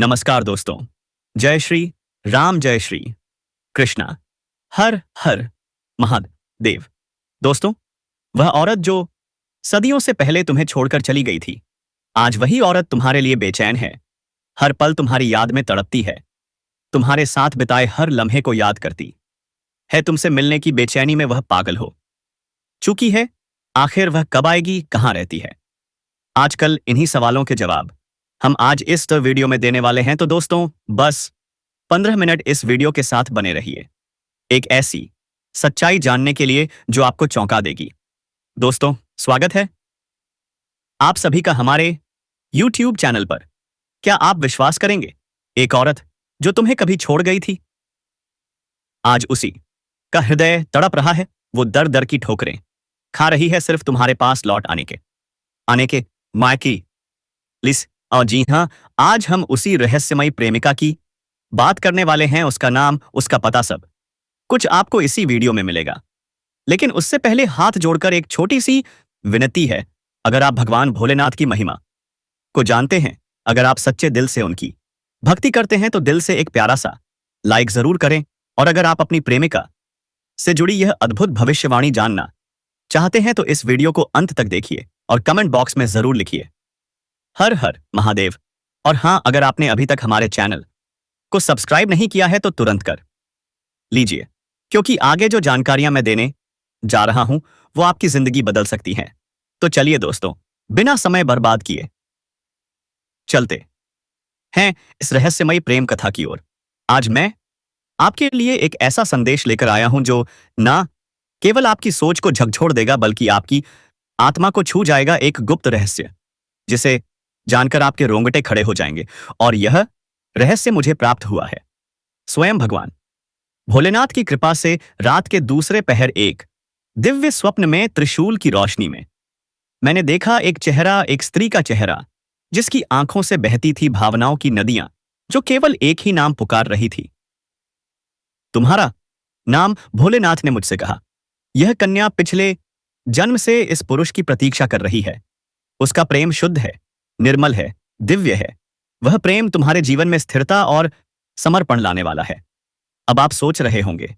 नमस्कार दोस्तों। जय श्री राम, जय श्री कृष्णा, हर हर महादेव। दोस्तों, वह औरत जो सदियों से पहले तुम्हें छोड़कर चली गई थी, आज वही औरत तुम्हारे लिए बेचैन है, हर पल तुम्हारी याद में तड़पती है, तुम्हारे साथ बिताए हर लम्हे को याद करती है। तुमसे मिलने की बेचैनी में वह पागल हो चुकी है। आखिर वह कब आएगी, कहाँ रहती है? आजकल इन्हीं सवालों के जवाब हम आज इस वीडियो में देने वाले हैं। तो दोस्तों, बस 15 मिनट इस वीडियो के साथ बने रहिए, एक ऐसी सच्चाई जानने के लिए जो आपको चौंका देगी। दोस्तों, स्वागत है आप सभी का हमारे YouTube चैनल पर। क्या आप विश्वास करेंगे, एक औरत जो तुम्हें कभी छोड़ गई थी, आज उसी का हृदय तड़प रहा है। वो दर दर की ठोकरें खा रही है सिर्फ तुम्हारे पास लौट आने के मायकी लिस। और जी हाँ, आज हम उसी रहस्यमयी प्रेमिका की बात करने वाले हैं। उसका नाम, उसका पता, सब कुछ आपको इसी वीडियो में मिलेगा। लेकिन उससे पहले हाथ जोड़कर एक छोटी सी विनती है। अगर आप भगवान भोलेनाथ की महिमा को जानते हैं, अगर आप सच्चे दिल से उनकी भक्ति करते हैं, तो दिल से एक प्यारा सा लाइक जरूर करें। और अगर आप अपनी प्रेमिका से जुड़ी यह अद्भुत भविष्यवाणी जानना चाहते हैं, तो इस वीडियो को अंत तक देखिए और कमेंट बॉक्स में जरूर लिखिए हर हर महादेव। और हाँ, अगर आपने अभी तक हमारे चैनल को सब्सक्राइब नहीं किया है तो तुरंत कर लीजिए, क्योंकि आगे जो जानकारियां मैं देने जा रहा हूं वो आपकी जिंदगी बदल सकती हैं। तो चलिए दोस्तों, बिना समय बर्बाद किए चलते हैं इस रहस्यमयी प्रेम कथा की ओर। आज मैं आपके लिए एक ऐसा संदेश लेकर आया हूं जो ना केवल आपकी सोच को झकझोर देगा, बल्कि आपकी आत्मा को छू जाएगा। एक गुप्त रहस्य जिसे जानकर आपके रोंगटे खड़े हो जाएंगे। और यह रहस्य मुझे प्राप्त हुआ है स्वयं भगवान भोलेनाथ की कृपा से। रात के दूसरे पहर एक दिव्य स्वप्न में, त्रिशूल की रोशनी में, मैंने देखा एक चेहरा, एक स्त्री का चेहरा, जिसकी आंखों से बहती थी भावनाओं की नदियां, जो केवल एक ही नाम पुकार रही थी, तुम्हारा नाम। भोलेनाथ ने मुझसे कहा, यह कन्या पिछले जन्म से इस पुरुष की प्रतीक्षा कर रही है। उसका प्रेम शुद्ध है, निर्मल है, दिव्य है। वह प्रेम तुम्हारे जीवन में स्थिरता और समर्पण लाने वाला है। अब आप सोच रहे होंगे,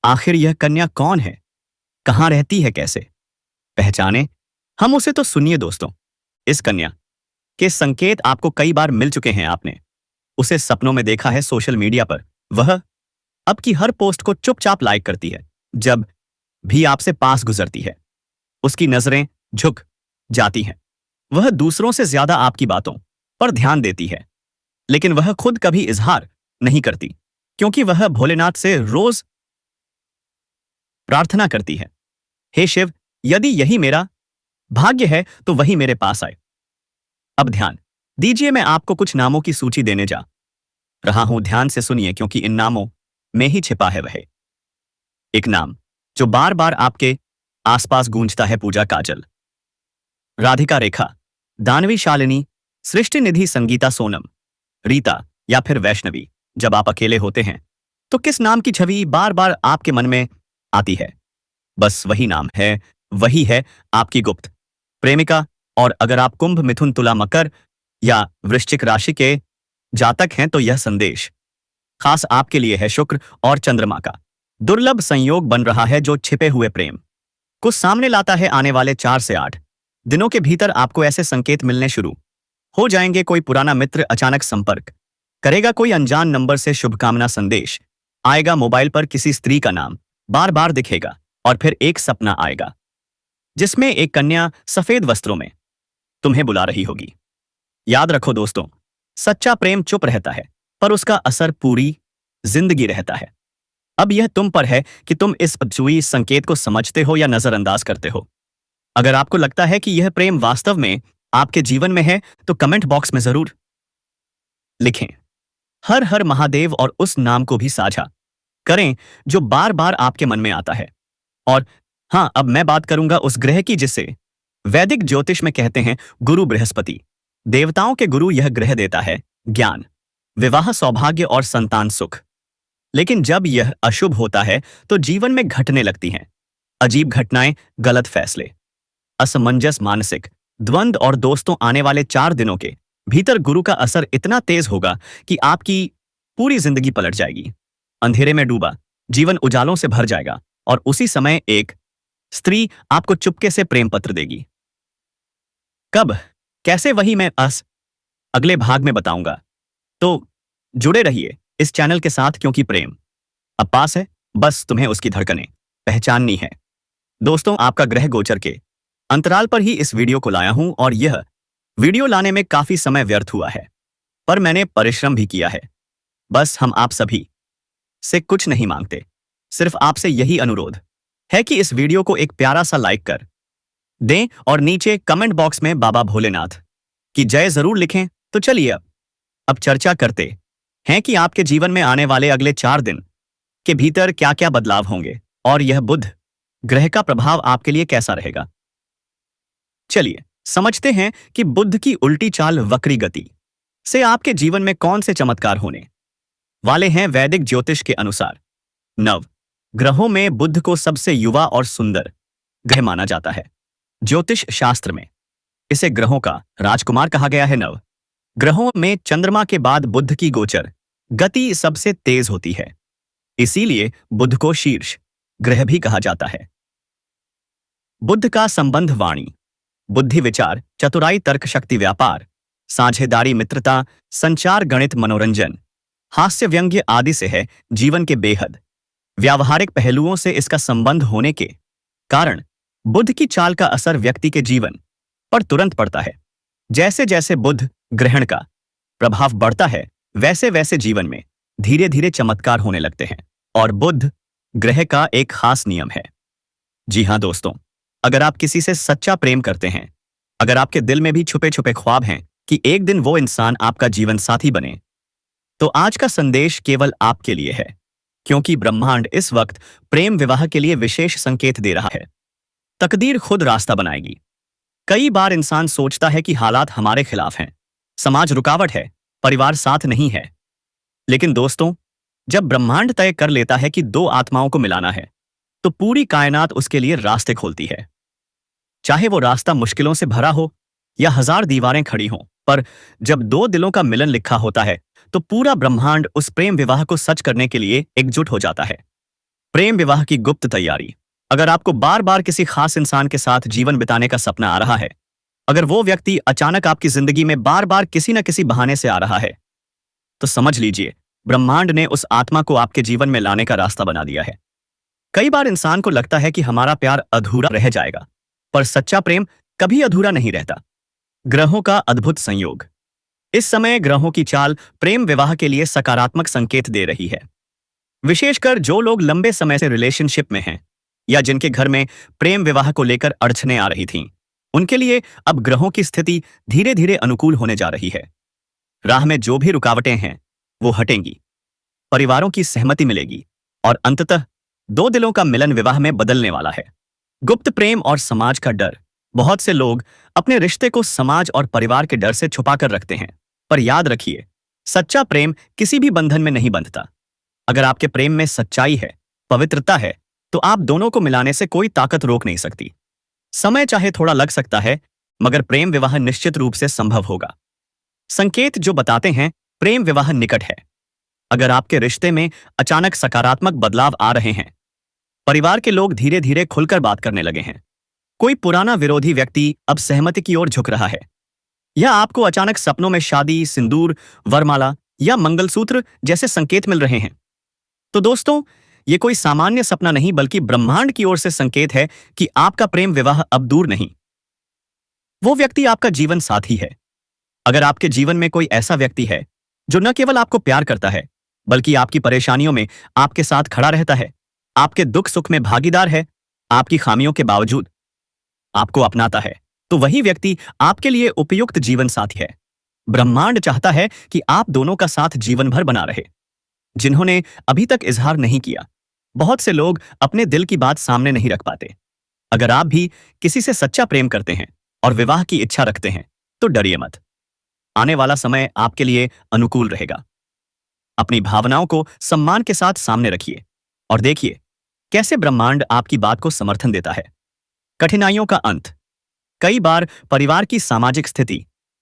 आखिर यह कन्या कौन है, कहां रहती है, कैसे पहचाने हम उसे? तो सुनिए दोस्तों, इस कन्या के संकेत आपको कई बार मिल चुके हैं। आपने उसे सपनों में देखा है, सोशल मीडिया पर वह अब की हर पोस्ट को चुपचाप लाइक करती है। जब भी आपसे पास गुजरती है, उसकी नजरें झुक जाती हैं। वह दूसरों से ज्यादा आपकी बातों पर ध्यान देती है, लेकिन वह खुद कभी इजहार नहीं करती, क्योंकि वह भोलेनाथ से रोज प्रार्थना करती है, हे शिव, यदि यही मेरा भाग्य है तो वही मेरे पास आए। अब ध्यान दीजिए, मैं आपको कुछ नामों की सूची देने जा रहा हूं। ध्यान से सुनिए, क्योंकि इन नामों में ही छिपा है वह एक नाम जो बार बार आपके आसपास गूंजता है। पूजा काजल, राधिका रेखा, दानवी शालिनी, सृष्टि निधि, संगीता सोनम, रीता या फिर वैष्णवी। जब आप अकेले होते हैं तो किस नाम की छवि बार बार आपके मन में आती है? बस वही नाम है, वही है आपकी गुप्त प्रेमिका। और अगर आप कुंभ, मिथुन, तुला, मकर या वृश्चिक राशि के जातक हैं, तो यह संदेश खास आपके लिए है। शुक्र और चंद्रमा का दुर्लभ संयोग बन रहा है, जो छिपे हुए प्रेम को सामने लाता है। आने वाले 4 से 8 दिनों के भीतर आपको ऐसे संकेत मिलने शुरू हो जाएंगे। कोई पुराना मित्र अचानक संपर्क करेगा, कोई अनजान नंबर से शुभकामना संदेश आएगा, मोबाइल पर किसी स्त्री का नाम बार बार दिखेगा, और फिर एक सपना आएगा जिसमें एक कन्या सफेद वस्त्रों में तुम्हें बुला रही होगी। याद रखो दोस्तों, सच्चा प्रेम चुप रहता है, पर उसका असर पूरी जिंदगी रहता है। अब यह तुम पर है कि तुम इस अछूए संकेत को समझते हो या नजरअंदाज करते हो। अगर आपको लगता है कि यह प्रेम वास्तव में आपके जीवन में है, तो कमेंट बॉक्स में जरूर लिखें हर हर महादेव, और उस नाम को भी साझा करें जो बार बार आपके मन में आता है। और हाँ, अब मैं बात करूंगा उस ग्रह की जिसे वैदिक ज्योतिष में कहते हैं गुरु बृहस्पति। देवताओं के गुरु यह ग्रह देता है ज्ञान, विवाह, सौभाग्य और संतान सुख। लेकिन जब यह अशुभ होता है तो जीवन में घटने लगती हैं अजीब घटनाएं, गलत फैसले, असमंजस, मानसिक द्वंद्व। और दोस्तों, आने वाले 4 दिनों के भीतर गुरु का असर इतना तेज होगा कि आपकी पूरी जिंदगी पलट जाएगी। अंधेरे में डूबा जीवन उजालों से भर जाएगा और उसी समय एक स्त्री आपको चुपके से प्रेम पत्र देगी। कब, कैसे, वही मैं अगले भाग में बताऊंगा। तो जुड़े रहिए इस चैनल के साथ, क्योंकि प्रेम अब पास है, बस तुम्हें उसकी धड़कनें पहचाननी है। दोस्तों, आपका ग्रह गोचर के अंतराल पर ही इस वीडियो को लाया हूं और यह वीडियो लाने में काफी समय व्यर्थ हुआ है, पर मैंने परिश्रम भी किया है। बस हम आप सभी से कुछ नहीं मांगते, सिर्फ आपसे यही अनुरोध है कि इस वीडियो को एक प्यारा सा लाइक कर दें और नीचे कमेंट बॉक्स में बाबा भोलेनाथ की जय जरूर लिखें। तो चलिए अब चर्चा करते हैं कि आपके जीवन में आने वाले अगले 4 दिन के भीतर क्या क्या बदलाव होंगे और यह बुध ग्रह का प्रभाव आपके लिए कैसा रहेगा। चलिए समझते हैं कि बुध की उल्टी चाल वक्री गति से आपके जीवन में कौन से चमत्कार होने वाले हैं। वैदिक ज्योतिष के अनुसार नव ग्रहों में बुध को सबसे युवा और सुंदर ग्रह माना जाता है। ज्योतिष शास्त्र में इसे ग्रहों का राजकुमार कहा गया है। नव ग्रहों में चंद्रमा के बाद बुध की गोचर गति सबसे तेज होती है, इसीलिए बुध को शीर्ष ग्रह भी कहा जाता है। बुध का संबंध वाणी, बुद्धि, विचार, चतुराई, तर्क शक्ति, व्यापार, साझेदारी, मित्रता, संचार, गणित, मनोरंजन, हास्य, व्यंग्य आदि से है। जीवन के बेहद व्यावहारिक पहलुओं से इसका संबंध होने के कारण बुध की चाल का असर व्यक्ति के जीवन पर तुरंत पड़ता है। जैसे जैसे बुध ग्रहण का प्रभाव बढ़ता है, वैसे वैसे जीवन में धीरे धीरे चमत्कार होने लगते हैं। और बुध ग्रह का एक खास नियम है। जी हां दोस्तों, अगर आप किसी से सच्चा प्रेम करते हैं, अगर आपके दिल में भी छुपे छुपे ख्वाब हैं कि एक दिन वो इंसान आपका जीवन साथी बने, तो आज का संदेश केवल आपके लिए है, क्योंकि ब्रह्मांड इस वक्त प्रेम विवाह के लिए विशेष संकेत दे रहा है। तकदीर खुद रास्ता बनाएगी। कई बार इंसान सोचता है कि हालात हमारे खिलाफ हैं, समाज रुकावट है, परिवार साथ नहीं है। लेकिन दोस्तों, जब ब्रह्मांड तय कर लेता है कि 2 आत्माओं को मिलाना है, तो पूरी कायनात उसके लिए रास्ते खोलती है। चाहे वो रास्ता मुश्किलों से भरा हो या 1000 दीवारें खड़ी हों, पर जब 2 दिलों का मिलन लिखा होता है, तो पूरा ब्रह्मांड उस प्रेम विवाह को सच करने के लिए एकजुट हो जाता है। प्रेम विवाह की गुप्त तैयारी। अगर आपको बार बार किसी खास इंसान के साथ जीवन बिताने का सपना आ रहा है, अगर वो व्यक्ति अचानक आपकी जिंदगी में बार बार किसी न किसी बहाने से आ रहा है, तो समझ लीजिए ब्रह्मांड ने उस आत्मा को आपके जीवन में लाने का रास्ता बना दिया है। कई बार इंसान को लगता है कि हमारा प्यार अधूरा रह जाएगा, पर सच्चा प्रेम कभी अधूरा नहीं रहता। ग्रहों का अद्भुत संयोग। इस समय ग्रहों की चाल प्रेम विवाह के लिए सकारात्मक संकेत दे रही है। विशेषकर जो लोग लंबे समय से रिलेशनशिप में हैं या जिनके घर में प्रेम विवाह को लेकर अड़चनें आ रही थीं, उनके लिए अब ग्रहों की स्थिति धीरे धीरे अनुकूल होने जा रही है। राह में जो भी रुकावटें हैं वो हटेंगी, परिवारों की सहमति मिलेगी और अंततः 2 दिलों का मिलन विवाह में बदलने वाला है। गुप्त प्रेम और समाज का डर। बहुत से लोग अपने रिश्ते को समाज और परिवार के डर से छुपाकर रखते हैं, पर याद रखिए, सच्चा प्रेम किसी भी बंधन में नहीं बंधता। अगर आपके प्रेम में सच्चाई है, पवित्रता है, तो आप दोनों को मिलाने से कोई ताकत रोक नहीं सकती। समय चाहे थोड़ा लग सकता है, मगर प्रेम विवाह निश्चित रूप से संभव होगा। संकेत जो बताते हैं प्रेम विवाह निकट है। अगर आपके रिश्ते में अचानक सकारात्मक बदलाव आ रहे हैं, परिवार के लोग धीरे धीरे खुलकर बात करने लगे हैं, कोई पुराना विरोधी व्यक्ति अब सहमति की ओर झुक रहा है, या आपको अचानक सपनों में शादी, सिंदूर, वरमाला या मंगलसूत्र जैसे संकेत मिल रहे हैं, तो दोस्तों, ये कोई सामान्य सपना नहीं, बल्कि ब्रह्मांड की ओर से संकेत है कि आपका प्रेम विवाह अब दूर नहीं, वो व्यक्ति आपका जीवन साथी है। अगर आपके जीवन में कोई ऐसा व्यक्ति है जो न केवल आपको प्यार करता है, बल्कि आपकी परेशानियों में आपके साथ खड़ा रहता है, आपके दुख सुख में भागीदार है, आपकी खामियों के बावजूद आपको अपनाता है, तो वही व्यक्ति आपके लिए उपयुक्त जीवन साथी है। ब्रह्मांड चाहता है कि आप दोनों का साथ जीवन भर बना रहे। जिन्होंने अभी तक इजहार नहीं किया, बहुत से लोग अपने दिल की बात सामने नहीं रख पाते। अगर आप भी किसी से सच्चा प्रेम करते हैं और विवाह की इच्छा रखते हैं, तो डरिए मत। आने वाला समय आपके लिए अनुकूल रहेगा। अपनी भावनाओं को सम्मान के साथ सामने रखिए और देखिए कैसे ब्रह्मांड आपकी बात को समर्थन देता है। कठिनाइयों का अंत। कई बार परिवार की सामाजिक स्थिति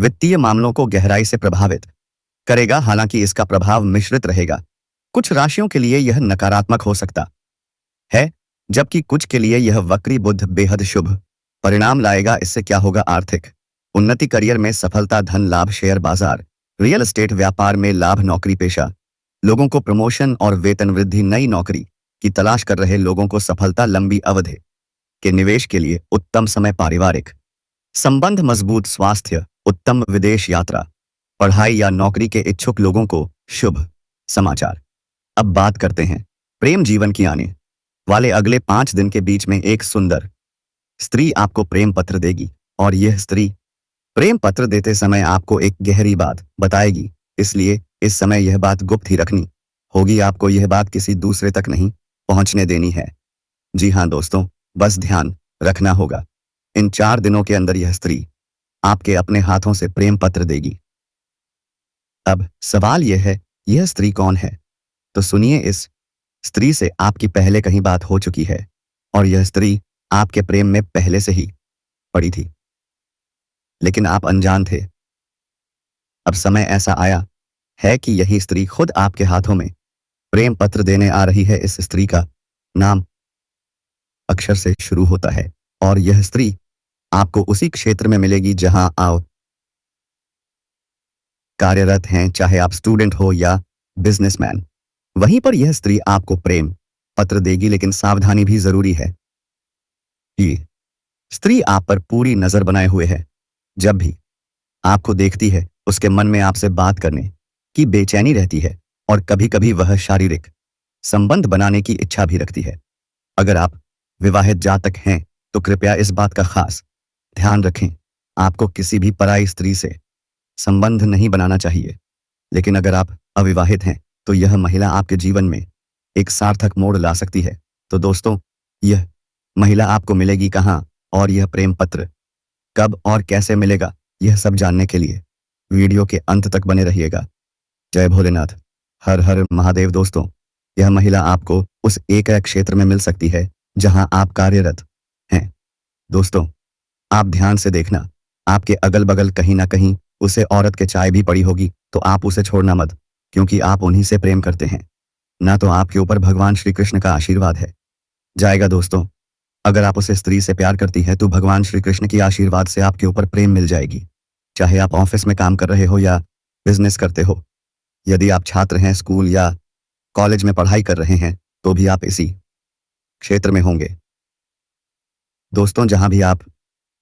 वित्तीय मामलों को गहराई से प्रभावित करेगा, हालांकि इसका प्रभाव मिश्रित रहेगा। कुछ राशियों के लिए यह नकारात्मक हो सकता है, जबकि कुछ के लिए यह वक्री बुध बेहद शुभ परिणाम लाएगा। इससे क्या होगा? आर्थिक उन्नति, करियर में सफलता, धन लाभ, शेयर बाजार, रियल एस्टेट व्यापार में लाभ, नौकरी पेशा लोगों को प्रमोशन और वेतन वृद्धि, नई नौकरी की तलाश कर रहे लोगों को सफलता, लंबी अवधि के निवेश के लिए उत्तम समय, पारिवारिक संबंध मजबूत, स्वास्थ्य उत्तम, विदेश यात्रा, पढ़ाई या नौकरी के इच्छुक लोगों को शुभ समाचार। अब बात करते हैं प्रेम जीवन की। आने वाले अगले 5 दिन के बीच में एक सुंदर स्त्री आपको प्रेम पत्र देगी और यह स्त्री प्रेम पत्र देते समय आपको एक गहरी बात बताएगी, इसलिए इस समय यह बात गुप्त ही रखनी होगी। आपको यह बात किसी दूसरे तक नहीं पहुंचने देनी है। जी हाँ दोस्तों, बस ध्यान रखना होगा। इन 4 दिनों के अंदर यह स्त्री आपके अपने हाथों से प्रेम पत्र देगी। अब सवाल यह है, यह स्त्री कौन है? तो सुनिए, इस स्त्री से आपकी पहले कहीं बात हो चुकी है और यह स्त्री आपके प्रेम में पहले से ही पड़ी थी, लेकिन आप अनजान थे। अब समय ऐसा आया है कि यही स्त्री खुद आपके हाथों में प्रेम पत्र देने आ रही है। इस स्त्री का नाम अक्षर से शुरू होता है और यह स्त्री आपको उसी क्षेत्र में मिलेगी जहां आप कार्यरत हैं, चाहे आप स्टूडेंट हो या बिजनेसमैन। वहीं पर यह स्त्री आपको प्रेम पत्र देगी, लेकिन सावधानी भी जरूरी है। ये स्त्री आप पर पूरी नजर बनाए हुए है। जब भी आपको देखती है, उसके मन में आपसे बात करने की बेचैनी रहती है और कभी कभी वह शारीरिक संबंध बनाने की इच्छा भी रखती है। अगर आप विवाहित जातक हैं तो कृपया इस बात का खास ध्यान रखें, आपको किसी भी पराई स्त्री से संबंध नहीं बनाना चाहिए। लेकिन अगर आप अविवाहित हैं तो यह महिला आपके जीवन में एक सार्थक मोड़ ला सकती है। तो दोस्तों, यह महिला आपको मिलेगी कहां और यह प्रेम पत्र कब और कैसे मिलेगा, यह सब जानने के लिए वीडियो के अंत तक बने रहिएगा। जय भोलेनाथ, हर हर महादेव। दोस्तों, यह महिला आपको उस एक क्षेत्र में मिल सकती है जहां आप कार्यरत हैं। दोस्तों, आप ध्यान से देखना, आपके अगल बगल कहीं ना कहीं उसे औरत के चाय भी पड़ी होगी, तो आप उसे छोड़ना मत, क्योंकि आप उन्हीं से प्रेम करते हैं ना, तो आपके ऊपर भगवान श्री कृष्ण का आशीर्वाद है जाएगा। दोस्तों, अगर आप उसे स्त्री से प्यार करती है तो भगवान श्री कृष्ण की आशीर्वाद से आपके ऊपर प्रेम मिल जाएगी, चाहे आप ऑफिस में काम कर रहे हो या बिजनेस करते हो। यदि आप छात्र हैं, स्कूल या कॉलेज में पढ़ाई कर रहे हैं, तो भी आप इसी क्षेत्र में होंगे। दोस्तों, जहां भी आप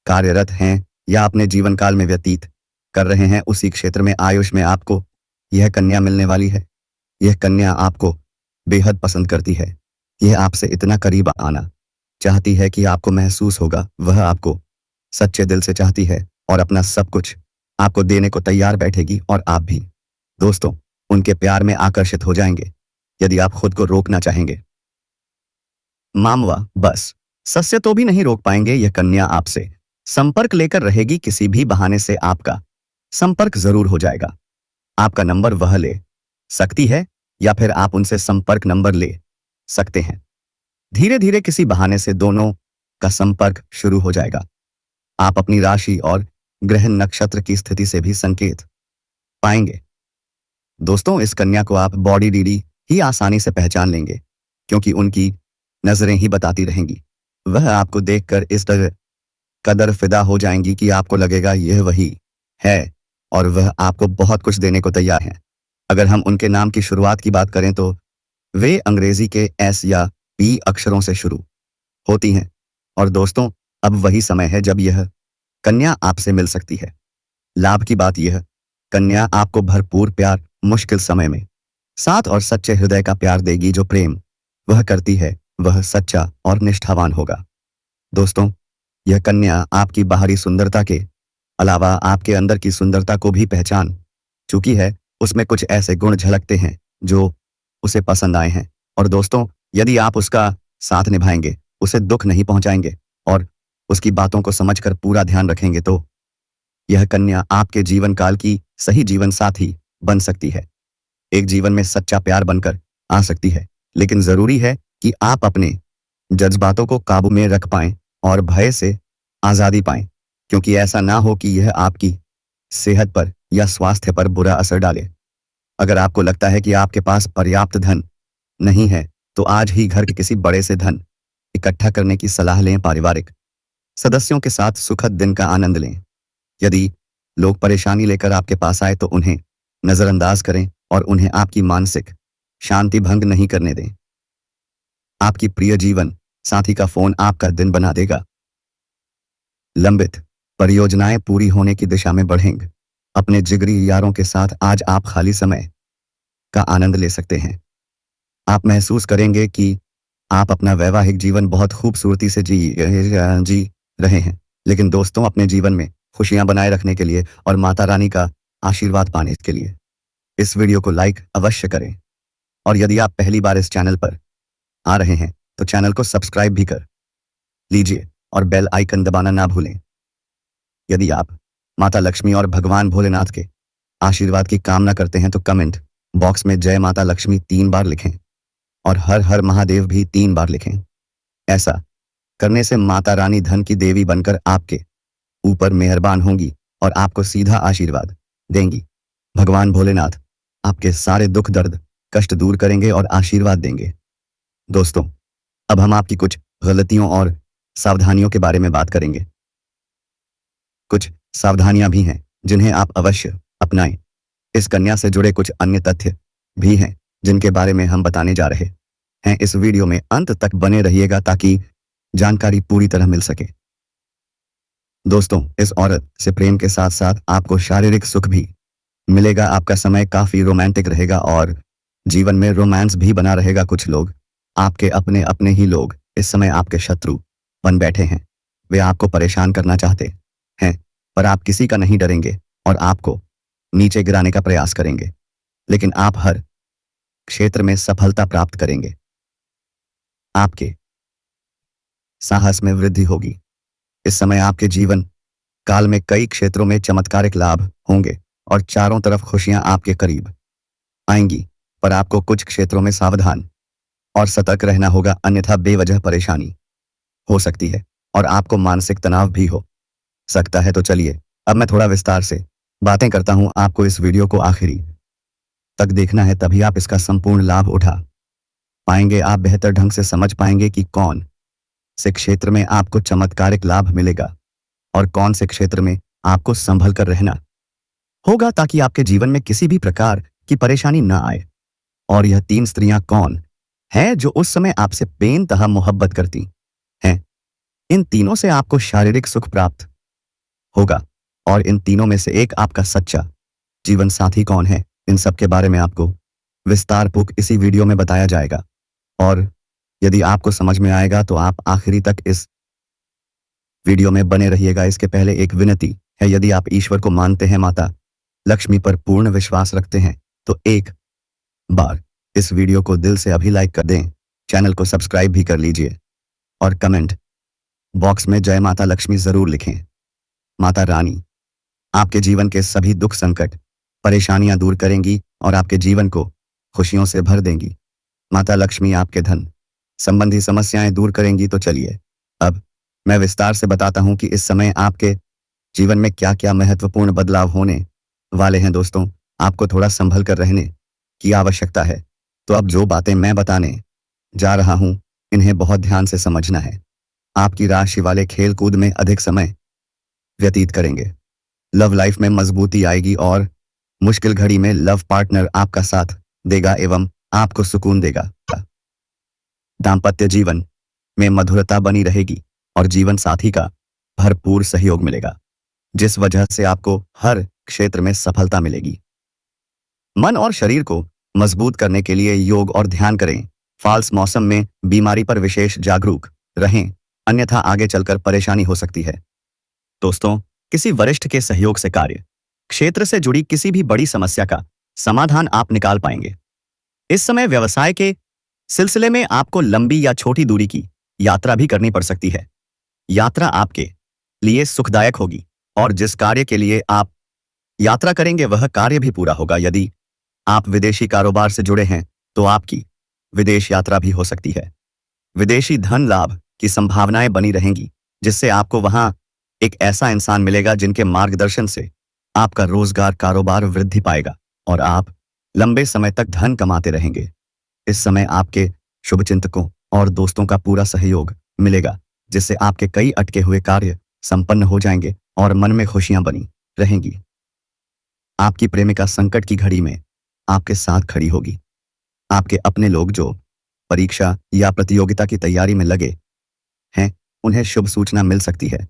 कार्यरत हैं या अपने जीवन काल में व्यतीत कर रहे हैं, उसी क्षेत्र में आयुष में आपको यह कन्या मिलने वाली है। यह कन्या आपको बेहद पसंद करती है। यह आपसे इतना करीब आना चाहती है कि आपको महसूस होगा वह आपको सच्चे दिल से चाहती है और अपना सब कुछ आपको देने को तैयार बैठेगी, और आप भी दोस्तों उनके प्यार में आकर्षित हो जाएंगे यदि आप खुद को रोकना चाहेंगे। मामवा बस सस्य तो भी नहीं रोक पाएंगे। यह कन्या आपसे संपर्क लेकर रहेगी, किसी भी बहाने से आपका संपर्क जरूर हो जाएगा। आपका नंबर वह ले सकती है या फिर आप उनसे संपर्क नंबर ले सकते हैं। धीरे धीरे किसी बहाने से दोनों का संपर्क शुरू हो जाएगा। आप अपनी राशि और ग्रह नक्षत्र की स्थिति से भी संकेत पाएंगे। दोस्तों, इस कन्या को आप बॉडी डीडी ही आसानी से पहचान लेंगे, क्योंकि उनकी नजरें ही बताती रहेंगी। वह आपको देखकर इस तरह कदर फिदा हो जाएंगी कि आपको लगेगा यह वही है, और वह आपको बहुत कुछ देने को तैयार हैं। अगर हम उनके नाम की शुरुआत की बात करें तो वे अंग्रेजी के एस या पी अक्षरों से शुरू होती हैं। और दोस्तों, अब वही समय है जब यह कन्या आपसे मिल सकती है। लाभ की बात यह, कन्या आपको भरपूर प्यार, मुश्किल समय में साथ और सच्चे हृदय का प्यार देगी। जो प्रेम वह करती है वह सच्चा और निष्ठावान होगा। दोस्तों, यह कन्या आपकी बाहरी सुंदरता के अलावा आपके अंदर की सुंदरता को भी पहचान चुकी है। उसमें कुछ ऐसे गुण झलकते हैं जो उसे पसंद आए हैं। और दोस्तों, यदि आप उसका साथ निभाएंगे, उसे दुख नहीं पहुंचाएंगे और उसकी बातों को समझकर पूरा ध्यान रखेंगे, तो यह कन्या आपके जीवन काल की सही जीवन साथी बन सकती है। एक जीवन में सच्चा प्यार बनकर आ सकती है, लेकिन जरूरी है कि आप अपने जज्बातों को काबू में रख पाएं और भय से आजादी पाएं, क्योंकि ऐसा ना हो कि यह आपकी सेहत पर या स्वास्थ्य पर बुरा असर डाले। अगर आपको लगता है कि आपके पास पर्याप्त धन नहीं है तो आज ही घर के किसी बड़े से धन इकट्ठा करने की सलाह लें। पारिवारिक सदस्यों के साथ सुखद दिन का आनंद लें। यदि लोग परेशानी लेकर आपके पास आए तो उन्हें नजरअंदाज करें और उन्हें आपकी मानसिक शांति भंग नहीं करने दें। आपकी प्रिय जीवन साथी का फोन आपका दिन बना देगा। लंबित परियोजनाएं पूरी होने की दिशा में बढ़ेंगे। अपने जिगरी यारों के साथ आज आप खाली समय का आनंद ले सकते हैं। आप महसूस करेंगे कि आप अपना वैवाहिक जीवन बहुत खूबसूरती से जी रहे हैं। लेकिन दोस्तों, अपने जीवन में खुशियां बनाए रखने के लिए और माता रानी का आशीर्वाद पाने के लिए इस वीडियो को लाइक अवश्य करें। और यदि आप पहली बार इस चैनल पर आ रहे हैं तो चैनल को सब्सक्राइब भी कर लीजिए और बेल आइकन दबाना ना भूलें। यदि आप माता लक्ष्मी और भगवान भोलेनाथ के आशीर्वाद की कामना करते हैं तो कमेंट बॉक्स में जय माता लक्ष्मी 3 बार लिखें और हर हर महादेव भी 3 बार लिखें। ऐसा करने से माता रानी धन की देवी बनकर आपके ऊपर मेहरबान होंगी और आपको सीधा आशीर्वाद देंगी। भगवान भोलेनाथ आपके सारे दुख दर्द कष्ट दूर करेंगे और आशीर्वाद देंगे। दोस्तों, अब हम आपकी कुछ गलतियों और सावधानियों के बारे में बात करेंगे। कुछ सावधानियां भी हैं जिन्हें आप अवश्य अपनाएं। इस कन्या से जुड़े कुछ अन्य तथ्य भी हैं जिनके बारे में हम बताने जा रहे हैं। इस वीडियो में अंत तक बने रहिएगा ताकि जानकारी पूरी तरह मिल सके। दोस्तों, इस औरत से प्रेम के साथ साथ आपको शारीरिक सुख भी मिलेगा। आपका समय काफी रोमांटिक रहेगा और जीवन में रोमांस भी बना रहेगा। कुछ लोग, आपके अपने अपने ही लोग, इस समय आपके शत्रु बन बैठे हैं। वे आपको परेशान करना चाहते हैं पर आप किसी का नहीं डरेंगे और आपको नीचे गिराने का प्रयास करेंगे, लेकिन आप हर क्षेत्र में सफलता प्राप्त करेंगे। आपके साहस में वृद्धि होगी। इस समय आपके जीवन काल में कई क्षेत्रों में चमत्कारिक लाभ होंगे और चारों तरफ खुशियां आपके करीब आएंगी, पर आपको कुछ क्षेत्रों में सावधान और सतर्क रहना होगा, अन्यथा बेवजह परेशानी हो सकती है और आपको मानसिक तनाव भी हो सकता है। तो चलिए अब मैं थोड़ा विस्तार से बातें करता हूं। आपको इस वीडियो को आखिरी तक देखना है, तभी आप इसका संपूर्ण लाभ उठा पाएंगे। आप बेहतर ढंग से समझ पाएंगे कि कौन से क्षेत्र में आपको चमत्कारिक लाभ मिलेगा और कौन से क्षेत्र में आपको संभल कर रहना होगा ताकि आपके जीवन में किसी भी प्रकार की परेशानी न आए। और यह 3 स्त्रियां कौन हैं जो उस समय आपसे बेनतहा मोहब्बत करती हैं? इन तीनों से आपको शारीरिक सुख प्राप्त होगा और इन तीनों में से एक आपका सच्चा जीवन साथी कौन है, इन सब के बारे में आपको विस्तार पूर्वक इसी वीडियो में बताया जाएगा। और यदि आपको समझ में आएगा तो आप आखिरी तक इस वीडियो में बने रहिएगा। इसके पहले एक विनती है, यदि आप ईश्वर को मानते हैं, माता लक्ष्मी पर पूर्ण विश्वास रखते हैं तो एक बार इस वीडियो को दिल से अभी लाइक कर दें, चैनल को सब्सक्राइब भी कर लीजिए और कमेंट बॉक्स में जय माता लक्ष्मी जरूर लिखें। माता रानी आपके जीवन के सभी दुख संकट परेशानियां दूर करेंगी और आपके जीवन को खुशियों से भर देंगी। माता लक्ष्मी आपके धन संबंधी समस्याएं दूर करेंगी। तो चलिए अब मैं विस्तार से बताता हूं कि इस समय आपके जीवन में क्या क्या महत्वपूर्ण बदलाव होने वाले हैं। दोस्तों, आपको थोड़ा संभल कर रहने की आवश्यकता है। तो अब जो बातें मैं बताने जा रहा हूं इन्हें बहुत ध्यान से समझना है। आपकी राशि वाले खेल कूद में अधिक समय व्यतीत करेंगे। लव लाइफ में मजबूती आएगी और मुश्किल घड़ी में लव पार्टनर आपका साथ देगा एवं आपको सुकून देगा। दाम्पत्य जीवन में मधुरता बनी रहेगी और जीवन साथी का भरपूर सहयोग मिलेगा, जिस वजह से आपको हर क्षेत्र में सफलता मिलेगी। मन और शरीर को मजबूत करने के लिए योग और ध्यान करें। फाल्स मौसम में बीमारी पर विशेष जागरूक रहें, अन्यथा आगे चलकर परेशानी हो सकती है। दोस्तों, किसी वरिष्ठ के सहयोग से कार्य क्षेत्र से जुड़ी किसी भी बड़ी समस्या का समाधान आप निकाल पाएंगे। इस समय व्यवसाय के सिलसिले में आपको लंबी या छोटी दूरी की यात्रा भी करनी पड़ सकती है। यात्रा आपके लिए सुखदायक होगी और जिस कार्य के लिए आप यात्रा करेंगे वह कार्य भी पूरा होगा। यदि आप विदेशी कारोबार से जुड़े हैं तो आपकी विदेश यात्रा भी हो सकती है। विदेशी धन लाभ की संभावनाएं बनी रहेंगी, जिससे आपको वहां एक ऐसा इंसान मिलेगा जिनके मार्गदर्शन से आपका रोजगार कारोबार वृद्धि पाएगा और आप लंबे समय तक धन कमाते रहेंगे। इस समय आपके शुभचिंतकों और दोस्तों का पूरा सहयोग मिलेगा, जिससे आपके कई अटके हुए कार्य संपन्न हो जाएंगे और मन में खुशियां बनी रहेंगी। आपकी प्रेमिका संकट की घड़ी में आपके साथ खड़ी होगी। आपके अपने लोग जो परीक्षा या प्रतियोगिता की तैयारी में लगे हैं, उन्हें शुभ सूचना मिल सकती है।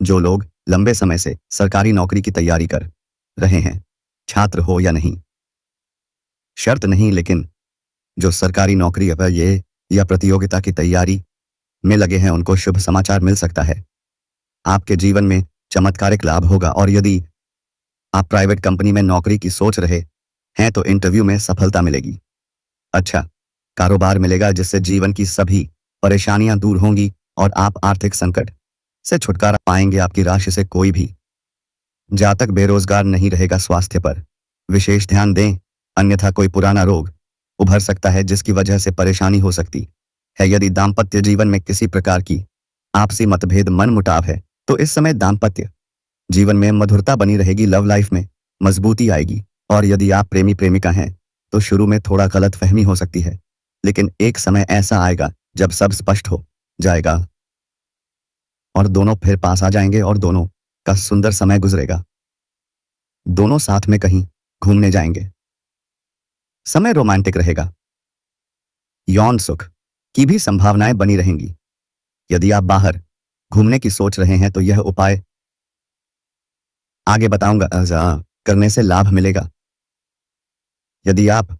जो लोग लंबे समय से सरकारी नौकरी की तैयारी कर रहे हैं, छात्र हो या नहीं, शर्त नहीं, लेकिन जो सरकारी नौकरी या प्रतियोगिता की तैयारी में लगे हैं, उनको शुभ समाचार मिल सकता है। आपके जीवन में चमत्कारिक लाभ होगा और यदि आप प्राइवेट कंपनी में नौकरी की सोच रहे हैं तो इंटरव्यू में सफलता मिलेगी। अच्छा कारोबार मिलेगा, जिससे जीवन की सभी परेशानियां दूर होंगी और आप आर्थिक संकट से छुटकारा पाएंगे। आपकी राशि से कोई भी जातक बेरोजगार नहीं रहेगा। स्वास्थ्य पर विशेष ध्यान दें, अन्यथा कोई पुराना रोग उभर सकता है जिसकी वजह से परेशानी हो सकती है। यदि दाम्पत्य जीवन में किसी प्रकार की आपसी मतभेद मन मुटाव है तो इस समय दाम्पत्य जीवन में मधुरता बनी रहेगी, लव लाइफ में मजबूती आएगी। और यदि आप प्रेमी प्रेमिका हैं तो शुरू में थोड़ा गलत फहमी हो सकती है, लेकिन एक समय ऐसा आएगा जब सब स्पष्ट हो जाएगा और दोनों फिर पास आ जाएंगे और दोनों का सुंदर समय गुजरेगा। दोनों साथ में कहीं घूमने जाएंगे। समय रोमांटिक रहेगा। यौन सुख की भी संभावनाएं बनी रहेंगी। यदि आप बाहर घूमने की सोच रहे हैं तो यह उपाय आगे बताऊंगा करने से लाभ मिलेगा। यदि आप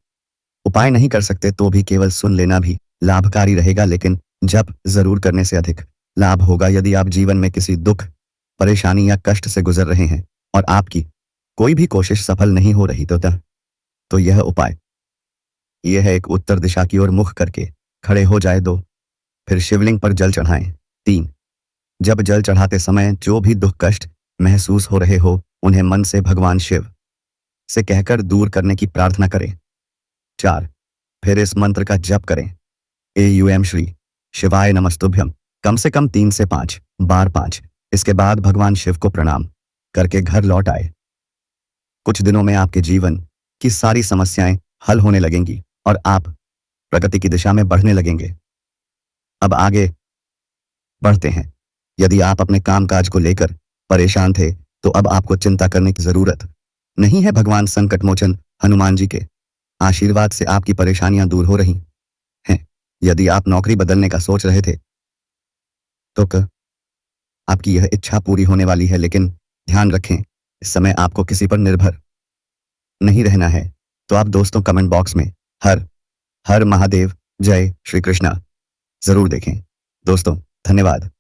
उपाय नहीं कर सकते तो भी केवल सुन लेना भी लाभकारी रहेगा, लेकिन जब जरूर करने से अधिक लाभ होगा। यदि आप जीवन में किसी दुख, परेशानी या कष्ट से गुजर रहे हैं और आपकी कोई भी कोशिश सफल नहीं हो रही तो यह उपाय यह है, एक उत्तर दिशा की ओर मुख करके खड़े हो जाए। 2 फिर शिवलिंग पर जल चढ़ाएं। 3 जब जल चढ़ाते समय जो भी दुख कष्ट महसूस हो रहे हो उन्हें मन से भगवान शिव से कहकर दूर करने की प्रार्थना करें। 4 फिर इस मंत्र का जप करें, एयूएम श्री शिवाय नमस्तुभ्यम, कम से कम 3 से 5 बार 5। इसके बाद भगवान शिव को प्रणाम करके घर लौट आए। कुछ दिनों में आपके जीवन की सारी समस्याएं हल होने लगेंगी और आप प्रगति की दिशा में बढ़ने लगेंगे। अब आगे बढ़ते हैं। यदि आप अपने कामकाज को लेकर परेशान थे तो अब आपको चिंता करने की जरूरत नहीं है। भगवान संकट मोचन हनुमान जी के आशीर्वाद से आपकी परेशानियां दूर हो रही हैं। यदि आप नौकरी बदलने का सोच रहे थे तो आपकी यह इच्छा पूरी होने वाली है, लेकिन ध्यान रखें इस समय आपको किसी पर निर्भर नहीं रहना है। तो आप दोस्तों कमेंट बॉक्स में हर हर महादेव जय श्री कृष्णा जरूर देखें। दोस्तों धन्यवाद।